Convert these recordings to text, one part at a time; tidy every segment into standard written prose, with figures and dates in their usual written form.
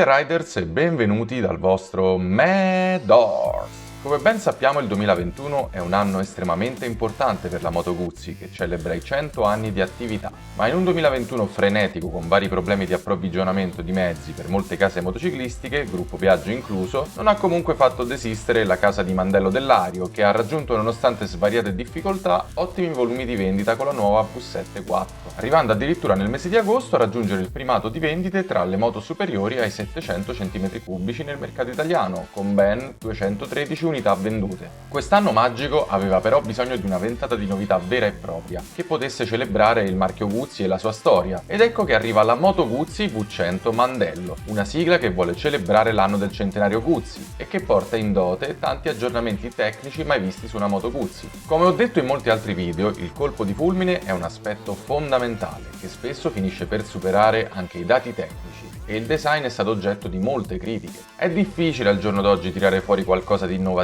Kamen Riders e benvenuti dal vostro Medors! Come ben sappiamo il 2021 è un anno estremamente importante per la Moto Guzzi che celebra i 100 anni di attività, ma in un 2021 frenetico con vari problemi di approvvigionamento di mezzi per molte case motociclistiche, gruppo Piaggio incluso, non ha comunque fatto desistere la casa di Mandello Dell'Ario che ha raggiunto nonostante svariate difficoltà ottimi volumi di vendita con la nuova V7 4, arrivando addirittura nel mese di agosto a raggiungere il primato di vendite tra le moto superiori ai 700 cm3 nel mercato italiano, con ben 213 unità vendute. Quest'anno magico aveva però bisogno di una ventata di novità vera e propria, che potesse celebrare il marchio Guzzi e la sua storia, ed ecco che arriva la Moto Guzzi V100 Mandello, una sigla che vuole celebrare l'anno del centenario Guzzi e che porta in dote tanti aggiornamenti tecnici mai visti su una Moto Guzzi. Come ho detto in molti altri video, il colpo di fulmine è un aspetto fondamentale, che spesso finisce per superare anche i dati tecnici, e il design è stato oggetto di molte critiche. È difficile al giorno d'oggi tirare fuori qualcosa di innovativo,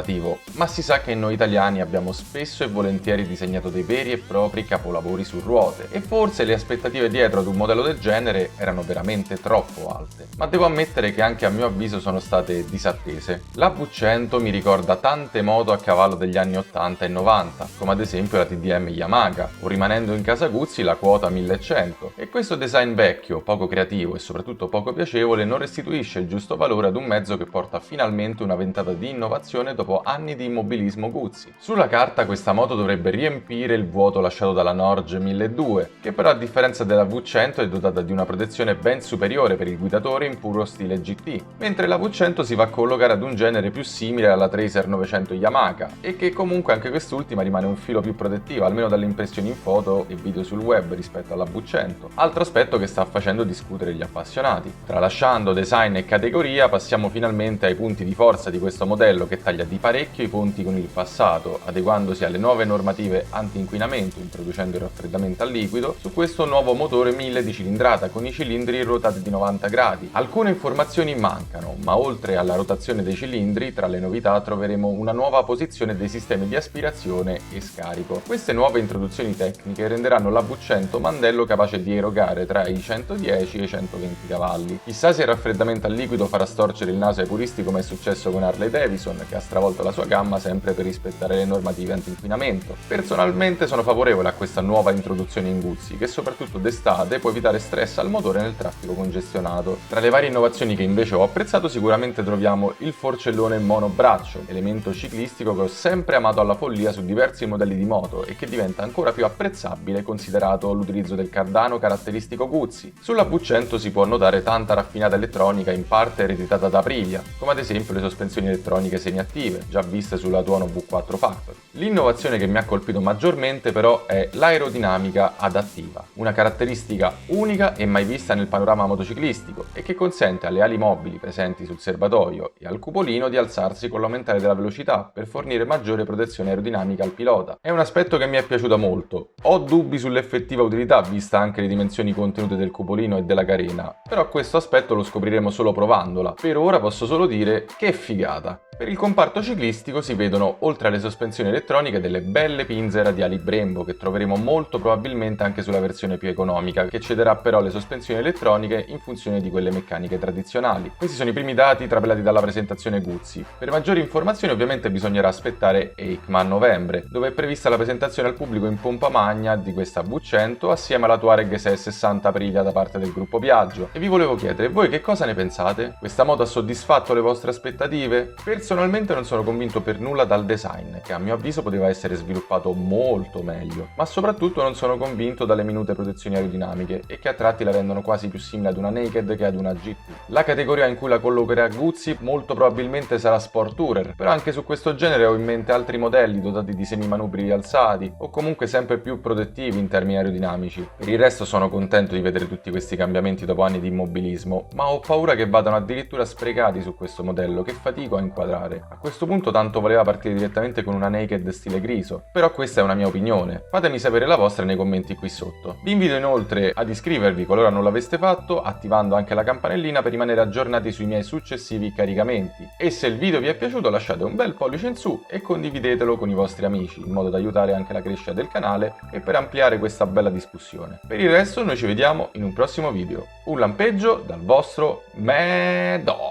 ma si sa che noi italiani abbiamo spesso e volentieri disegnato dei veri e propri capolavori su ruote, e forse le aspettative dietro ad un modello del genere erano veramente troppo alte. Ma devo ammettere che anche a mio avviso sono state disattese. La V100 mi ricorda tante moto a cavallo degli anni 80 e 90, come ad esempio la TDM Yamaha, o rimanendo in casa Guzzi la Quota 1100, e questo design vecchio, poco creativo e soprattutto poco piacevole non restituisce il giusto valore ad un mezzo che porta finalmente una ventata di innovazione dopo anni di immobilismo Guzzi. Sulla carta questa moto dovrebbe riempire il vuoto lasciato dalla Norge 1200, che però a differenza della V100 è dotata di una protezione ben superiore per il guidatore in puro stile GT, mentre la V100 si va a collocare ad un genere più simile alla Tracer 900 Yamaha, e che comunque anche quest'ultima rimane un filo più protettiva, almeno dalle impressioni in foto e video sul web rispetto alla V100, altro aspetto che sta facendo discutere gli appassionati. Tralasciando design e categoria, passiamo finalmente ai punti di forza di questo modello che taglia di parecchio i ponti con il passato, adeguandosi alle nuove normative anti-inquinamento, introducendo il raffreddamento a liquido su questo nuovo motore 1000 di cilindrata con i cilindri ruotati di 90 gradi. Alcune informazioni mancano, ma oltre alla rotazione dei cilindri, tra le novità troveremo una nuova posizione dei sistemi di aspirazione e scarico. Queste nuove introduzioni tecniche renderanno la V100 Mandello capace di erogare tra i 110 e i 120 cavalli. Chissà se il raffreddamento a liquido farà storcere il naso ai puristi come è successo con Harley Davidson, che ha stravolto la sua gamma sempre per rispettare le normative anti-inquinamento. Personalmente sono favorevole a questa nuova introduzione in Guzzi, che soprattutto d'estate può evitare stress al motore nel traffico congestionato. Tra le varie innovazioni che invece ho apprezzato sicuramente troviamo il forcellone monobraccio, elemento ciclistico che ho sempre amato alla follia su diversi modelli di moto e che diventa ancora più apprezzabile considerato l'utilizzo del cardano caratteristico Guzzi. Sulla V100 si può notare tanta raffinata elettronica in parte ereditata da Aprilia, come ad esempio le sospensioni elettroniche semiattive, già viste sulla Tuono V4 Factory. L'innovazione che mi ha colpito maggiormente però è l'aerodinamica adattiva, una caratteristica unica e mai vista nel panorama motociclistico e che consente alle ali mobili presenti sul serbatoio e al cupolino di alzarsi con l'aumentare della velocità per fornire maggiore protezione aerodinamica al pilota. È un aspetto che mi è piaciuto molto. Ho dubbi sull'effettiva utilità vista anche le dimensioni contenute del cupolino e della carena, però questo aspetto lo scopriremo solo provandola. Per ora posso solo dire che figata! Per il comparto ciclistico si vedono, oltre alle sospensioni elettroniche, delle belle pinze radiali Brembo che troveremo molto probabilmente anche sulla versione più economica, che cederà però alle sospensioni elettroniche in funzione di quelle meccaniche tradizionali. Questi sono i primi dati travelati dalla presentazione Guzzi. Per maggiori informazioni ovviamente bisognerà aspettare EICMA a novembre, dove è prevista la presentazione al pubblico in pompa magna di questa V100 assieme alla Touareg 660 Aprilia da parte del gruppo Piaggio. E vi volevo chiedere, voi che cosa ne pensate? Questa moto ha soddisfatto le vostre aspettative? Personalmente non sono convinto per nulla dal design, che a mio avviso poteva essere sviluppato molto meglio, ma soprattutto non sono convinto dalle minute protezioni aerodinamiche e che a tratti la rendono quasi più simile ad una Naked che ad una GT. La categoria in cui la collocherà Guzzi molto probabilmente sarà Sport Tourer, però anche su questo genere ho in mente altri modelli dotati di semimanubri rialzati o comunque sempre più protettivi in termini aerodinamici. Per il resto sono contento di vedere tutti questi cambiamenti dopo anni di immobilismo, ma ho paura che vadano addirittura sprecati su questo modello che fatico a inquadrare inquadrare. A questo punto tanto voleva partire direttamente con una naked stile griso, però questa è una mia opinione. Fatemi sapere la vostra nei commenti qui sotto. Vi invito inoltre ad iscrivervi qualora non l'aveste fatto, attivando anche la campanellina per rimanere aggiornati sui miei successivi caricamenti. E se il video vi è piaciuto lasciate un bel pollice in su e condividetelo con i vostri amici, in modo da aiutare anche la crescita del canale e per ampliare questa bella discussione. Per il resto noi ci vediamo in un prossimo video. Un lampeggio dal vostro Medor.